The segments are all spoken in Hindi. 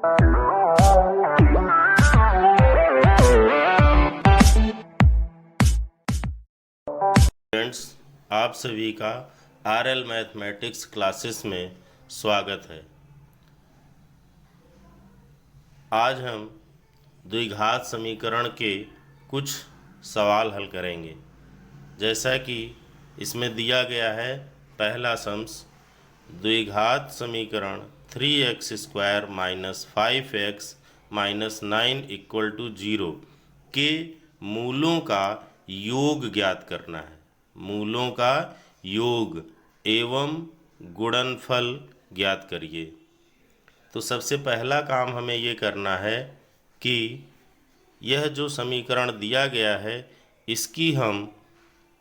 फ्रेंड्स, आप सभी का आरएल मैथमेटिक्स क्लासेस में स्वागत है। आज हम द्विघात समीकरण के कुछ सवाल हल करेंगे। जैसा कि इसमें दिया गया है, पहला सम्स द्विघात समीकरण 3x² minus 5x minus 9 equal to 0 के मूलों का योग ज्ञात करना है। मूलों का योग एवं गुणनफल ज्ञात करिए। तो सबसे पहला काम हमें ये करना है कि यह जो समीकरण दिया गया है इसकी हम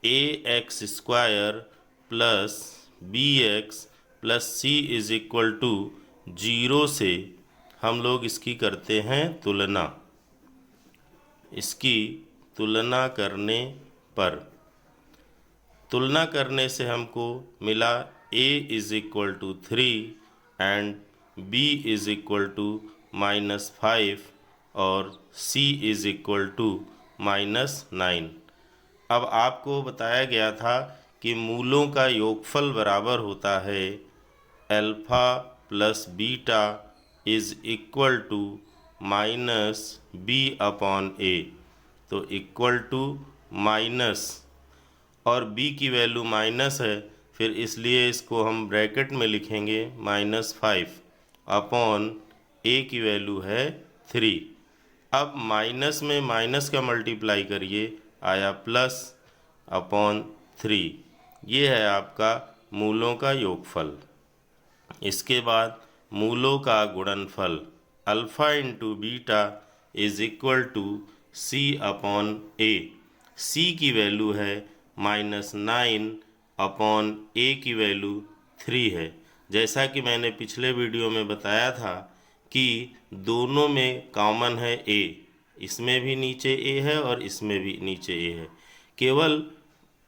ax² plus bx plus c is equal to 0 से हम लोग इसकी करते हैं तुलना। इसकी तुलना करने से हमको मिला a is equal to 3 and b is equal to -5 और c इज इक्वल टू -9। अब आपको बताया गया था कि मूलों का योगफल बराबर होता है alpha plus beta is equal to -b/a। तो इक्वल टू माइनस, और b की वैल्यू माइनस है, फिर इसलिए इसको हम ब्रैकेट में लिखेंगे -5 अपॉन a की वैल्यू है 3। अब माइनस में माइनस का मल्टीप्लाई करिए, आया प्लस अपॉन 3। ये है आपका मूलों का योगफल। इसके बाद मूलों का गुणनफल alpha into beta is equal to c/a। c की वैल्यू है -9 अपॉन a की वैल्यू 3 है। जैसा कि मैंने पिछले वीडियो में बताया था कि दोनों में कॉमन है a, इसमें भी नीचे a है और इसमें भी नीचे a है। केवल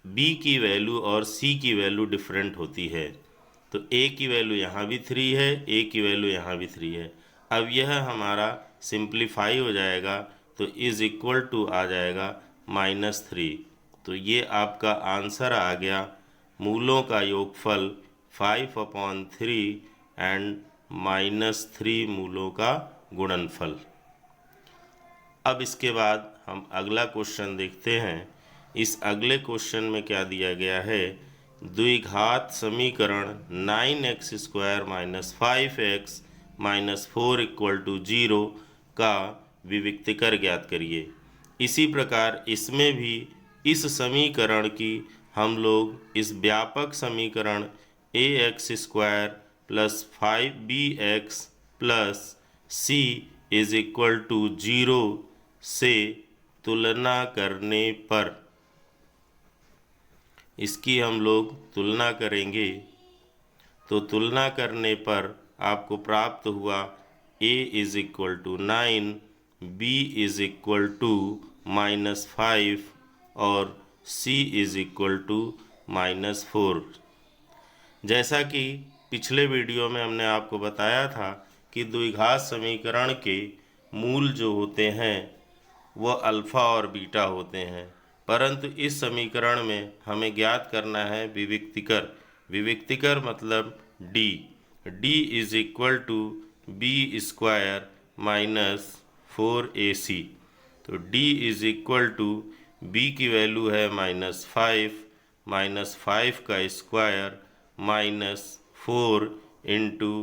b की वैल्यू और c की वैल्यू डिफरेंट होती है। तो a की वैल्यू यहाँ भी 3 है, a की वैल्यू यहाँ भी 3 है। अब यह हमारा सिंप्लीफाई हो जाएगा तो इज इक्वल टू आ जाएगा -3। तो ये आपका आंसर आ गया, मूलों का योगफल 5/3 एंड -3 मूलों का गुणनफल। अब इसके बाद हम अगला क्वेश्चन देखते हैं। इस अगले क्वेश्चन में क्या दिया गया है, द्विघात समीकरण 9x² minus 5x minus 4 equal to 0 का विविक्तिकर ज्ञात करिए। इसी प्रकार इसमें भी इस समीकरण की हम लोग इस व्यापक समीकरण ax² plus 5bx plus c is equal to 0 से तुलना करने पर, इसकी हम लोग तुलना करेंगे। तो तुलना करने पर आपको प्राप्त हुआ a is equal to 9, b is equal to -5 और c इज इक्वल टू -4। जैसा कि पिछले वीडियो में हमने आपको बताया था कि द्विघात समीकरण के मूल जो होते हैं वह अल्फ़ा और बीटा होते हैं, परंतु इस समीकरण में हमें ज्ञात करना है विविक्तिकर। विविक्तिकर मतलब d is equal to b² minus 4ac। तो d is equal to b की वैल्यू है -5 का स्क्वायर -4 इंटू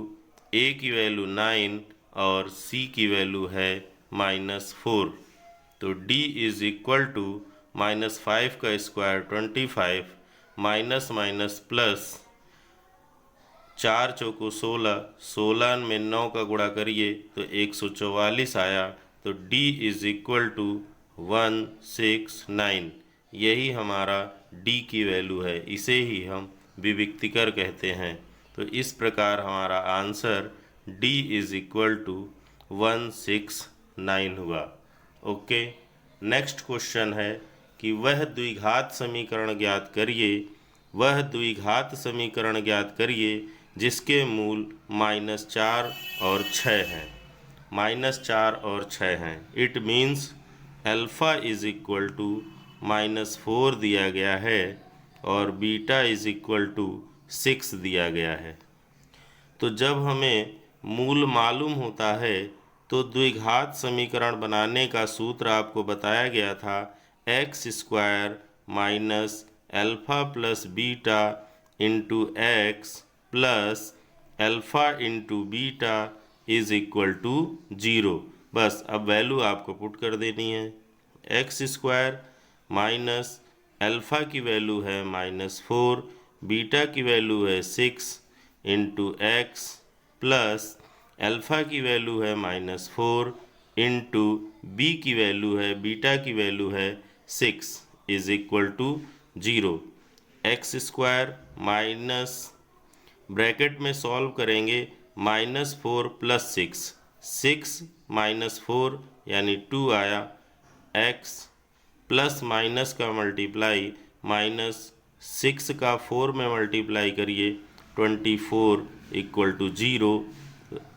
a की वैल्यू 9 और c की वैल्यू है -4। तो d इज इक्वल टू -5 का स्क्वायर 25 माइनस माइनस प्लस 4 चौको 16, 16 में 9 का गुणा करिए तो 144 आया। तो d इज इक्वल टू 169। यही हमारा d की वैल्यू है, इसे ही हम विविक्तिकर कहते हैं। तो इस प्रकार हमारा answer d is equal to 169 हुआ। ओके, नेक्स्ट क्वेश्चन है कि वह द्विघात समीकरण ज्ञात करिए, वह द्विघात समीकरण ज्ञात करिए जिसके मूल -4 और 6 हैं। -4 और 6 हैं। It means alpha is equal to -4 दिया गया है और बीटा इज़ इक्वल टू 6 दिया गया है। तो जब हमें मूल मालूम होता है तो द्विघात समीकरण बनाने का सूत्र आपको बताया गया था, x² minus alpha plus beta into x plus alpha into beta is equal to 0। बस अब वैल्यू आपको पुट कर देनी है। x² माइनस अल्फ़ा की वैल्यू है -4, बीटा की वैल्यू है 6 इंटू एक्स प्लस अल्फ़ा की वैल्यू है -4 इंटू बी की वैल्यू है, बीटा की वैल्यू है 6 is equal to 0। x² minus bracket में सॉल्व करेंगे -4 प्लस 6 -4 यानी 2 आया, x प्लस माइनस का मल्टीप्लाई -6 का 4 में मल्टीप्लाई करिए 24 equal to 0।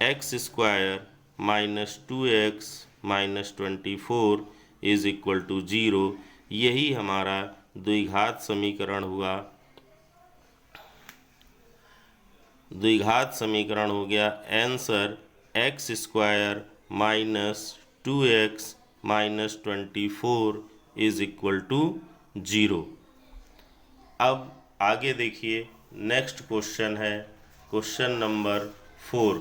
x² minus 2x minus 24 is equal to 0। यही हमारा द्विघात समीकरण हुआ। द्विघात समीकरण हो गया answer x² minus 2x minus 24 is equal to 0। अब आगे देखिए, नेक्स्ट क्वेश्चन है क्वेश्चन नंबर 4।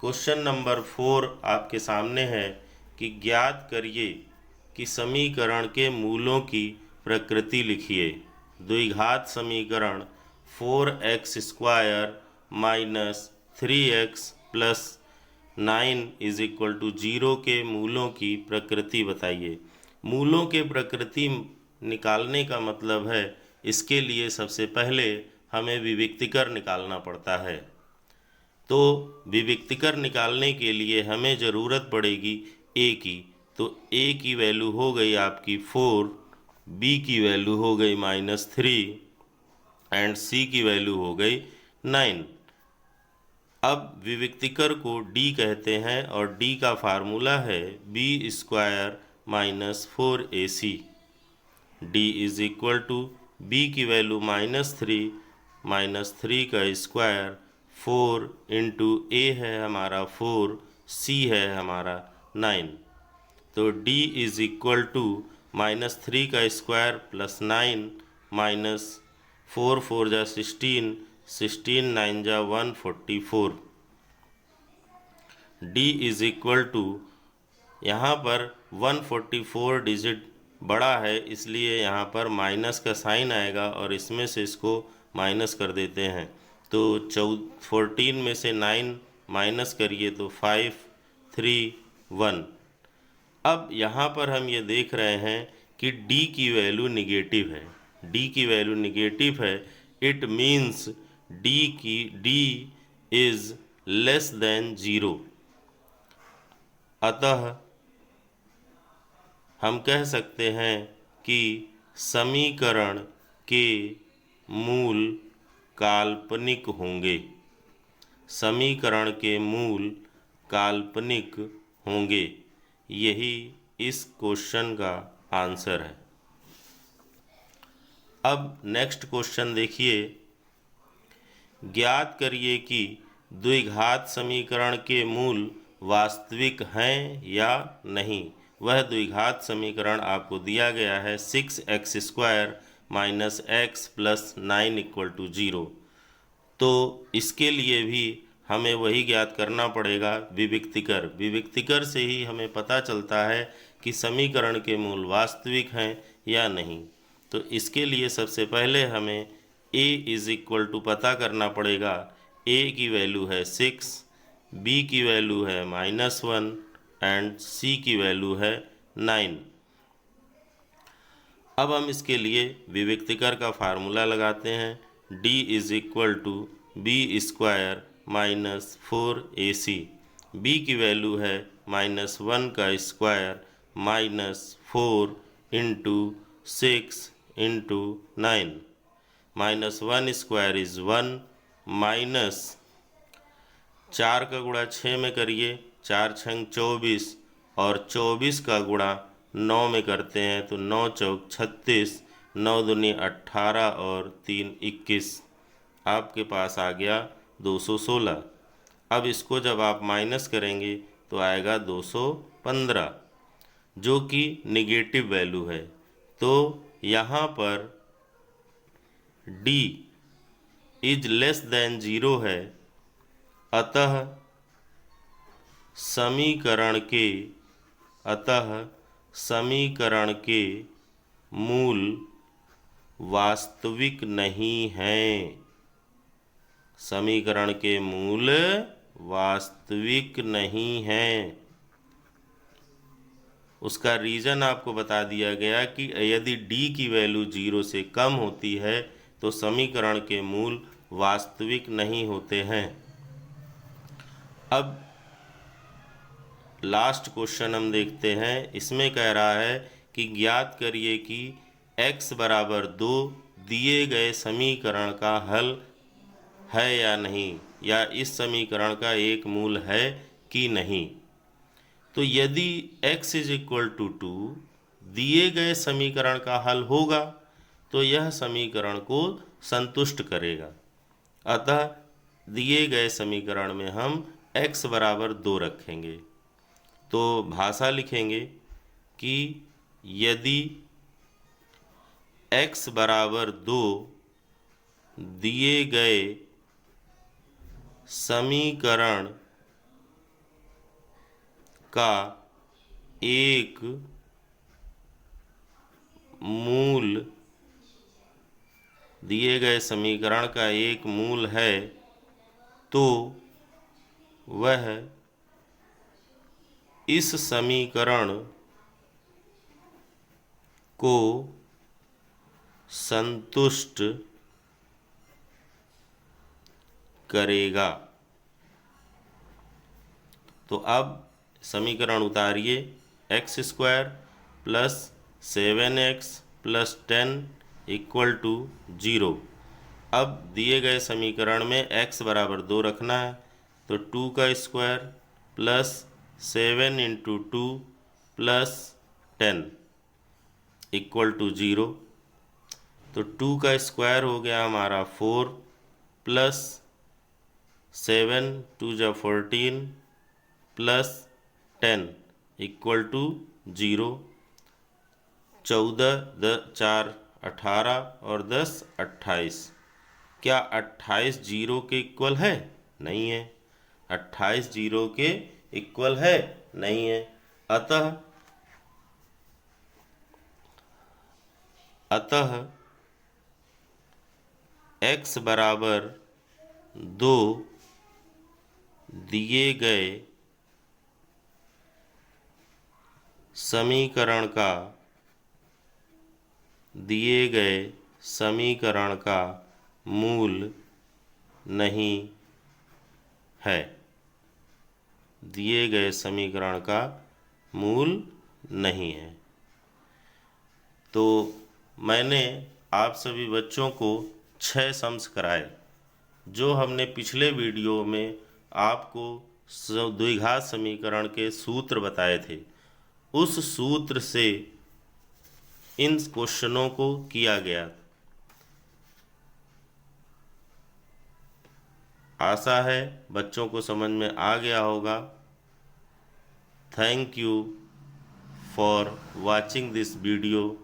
क्वेश्चन नंबर 4 आपके सामने है कि ज्ञात करिए कि समीकरण के मूलों की प्रकृति लिखिए। द्विघात समीकरण 4x² minus 3x plus 9 is equal to 0 के मूलों की प्रकृति बताइए। मूलों के प्रकृति निकालने का मतलब है, इसके लिए सबसे पहले हमें विविक्तिकर निकालना पड़ता है। तो विविक्तिकर निकालने के लिए हमें ज़रूरत पड़ेगी a की। तो a की वैल्यू हो गई आपकी 4, b की वैल्यू हो गई -3 एंड c की वैल्यू हो गई 9। अब विविक्तिकर को d कहते हैं और d का फार्मूला है b² minus 4ac। d is equal to b की वैल्यू -3 का स्क्वायर 4 इंटू a है हमारा 4, c है हमारा 9। तो d इज़ इक्वल टू -3 का स्क्वायर प्लस 9 माइनस 4 4 जा 16, 16 9 जा 144। d इज़ इक्वल टू, यहाँ पर 144 डिजिट बड़ा है इसलिए यहाँ पर माइनस का साइन आएगा और इसमें से इसको माइनस कर देते हैं। तो 14 में से 9 माइनस करिए तो 5 3 1। अब यहाँ पर हम ये देख रहे हैं कि d की वैल्यू निगेटिव है। d की वैल्यू निगेटिव है, it means d is less than 0। अतः हम कह सकते हैं कि समीकरण के मूल काल्पनिक होंगे। समीकरण के मूल काल्पनिक होंगे। यही इस क्वेश्चन का आंसर है। अब नेक्स्ट क्वेश्चन देखिए, ज्ञात करिए कि द्विघात समीकरण के मूल वास्तविक हैं या नहीं। वह द्विघात समीकरण आपको दिया गया है 6x² minus x plus 9 equal to 0। तो इसके लिए भी हमें वही ज्ञात करना पड़ेगा, विविक्तिकर। विविक्तिकर से ही हमें पता चलता है कि समीकरण के मूल वास्तविक हैं या नहीं। तो इसके लिए सबसे पहले हमें a इज़ इक्वल टू पता करना पड़ेगा। a की वैल्यू है 6, b की वैल्यू है -1 एंड c की वैल्यू है 9। अब हम इसके लिए विविक्तिकर का फार्मूला लगाते हैं। d is equal to b² minus 4ac। b की वैल्यू है -1 का square minus 4 into 6 into 9। -1 square is 1, minus 4 का गुणा 6 में करिए 4 छंग 24 और 24 का गुणा 9 में करते हैं तो 9 चौक 36, 9 दूनी 18 और 3 21, आपके पास आ गया 216। अब इसको जब आप माइनस करेंगे तो आएगा 215, जो कि निगेटिव वैल्यू है। तो यहाँ पर d इज लेस देन 0 है, अतः समीकरण के मूल वास्तविक नहीं हैं। समीकरण के मूल वास्तविक नहीं हैं। उसका रीज़न आपको बता दिया गया कि यदि d की वैल्यू 0 से कम होती है तो समीकरण के मूल वास्तविक नहीं होते हैं। अब लास्ट क्वेश्चन हम देखते हैं। इसमें कह रहा है कि ज्ञात करिए कि x बराबर 2 दिए गए समीकरण का हल है या नहीं, या इस समीकरण का एक मूल है कि नहीं। तो यदि x इज इक्वल टू 2 दिए गए समीकरण का हल होगा तो यह समीकरण को संतुष्ट करेगा। अतः दिए गए समीकरण में हम x बराबर 2 रखेंगे। तो भाषा लिखेंगे कि यदि x बराबर 2 दिए गए समीकरण का एक मूल है तो वह इस समीकरण को संतुष्ट करेगा। तो अब समीकरण उतारिए, x square plus 7x plus 10 equal to 0। अब दिए गए समीकरण में x बराबर 2 रखना है, तो 2 का square plus 7 into 2 plus 10 equal to 0। तो 2 का स्क्वायर हो गया हमारा 4 प्लस 7 2 जा 14 प्लस 10 इक्वल टू 0। 14 4 18 और 10 28। क्या 28 0 के इक्वल है? नहीं है। 28 0 के इक्वल है? नहीं है। अतः x बराबर 2 दिए गए समीकरण का मूल नहीं है। दिए गए समीकरण का मूल नहीं है। तो मैंने आप सभी बच्चों को 6 सम्स कराए, जो हमने पिछले वीडियो में आपको द्विघात समीकरण के सूत्र बताए थे। उस सूत्र से इन क्वेश्चनों को किया गया। आशा है बच्चों को समझ में आ गया होगा। Thank you for watching this video.